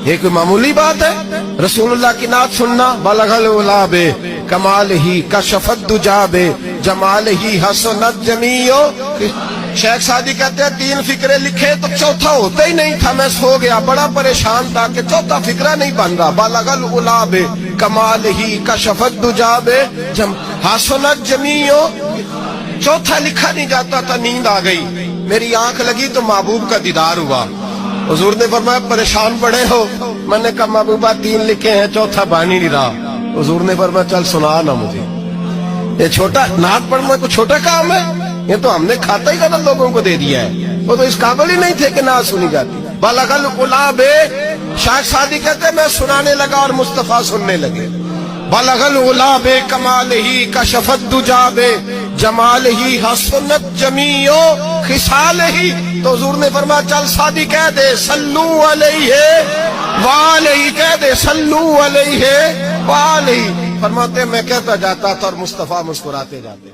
یہ کوئی معمولی بات ہے؟ رسول اللہ کی نعت سننا، بلغل الا بے کمال ہی کشفت دجا بے جمال ہی حسنت جمیع. شیخ سعدی کہتے ہیں 3 فقرے لکھے تو چوتھا ہوتا ہی نہیں تھا، میں سو گیا بڑا پریشان تھا کہ چوتھا فقرہ نہیں بن رہا. بلغل الا بے کمال ہی کشفت دجا بے حسنت جمیع. چوتھا لکھا نہیں جاتا تھا، نیند آ گئی، میری آنکھ لگی تو محبوب کا دیدار ہوا. حضور نے فرمایا پریشان پڑے ہو؟ میں نے کہا محبوبہ 3 لکھے ہیں، چوتھا بن ہی نہیں رہا. حضور نے فرمایا چل سنا نا مجھے. یہ چھوٹا نعت پڑھنا کوئی چھوٹا کام ہے؟ یہ تو ہم نے کھاتا ہی غلط لوگوں کو دے دیا ہے، وہ تو اس قابل ہی نہیں تھے کہ نعت سنی جاتی. بلغل الا بے، شیخ سعدی کہتے ہیں میں سنانے لگا اور مصطفیٰ سننے لگے. بلغل الا بے کمال ہی کشفت دجا بے جمال ہی حسنت جمیع خصال ہی. تو حضور نے فرمایا چل سعدی کہہ دے صلو علیہ وآلہ، کہہ دے صلو علیہ وآلہ. فرماتے میں کہتا جاتا تھا اور مصطفیٰ مسکراتے جاتے.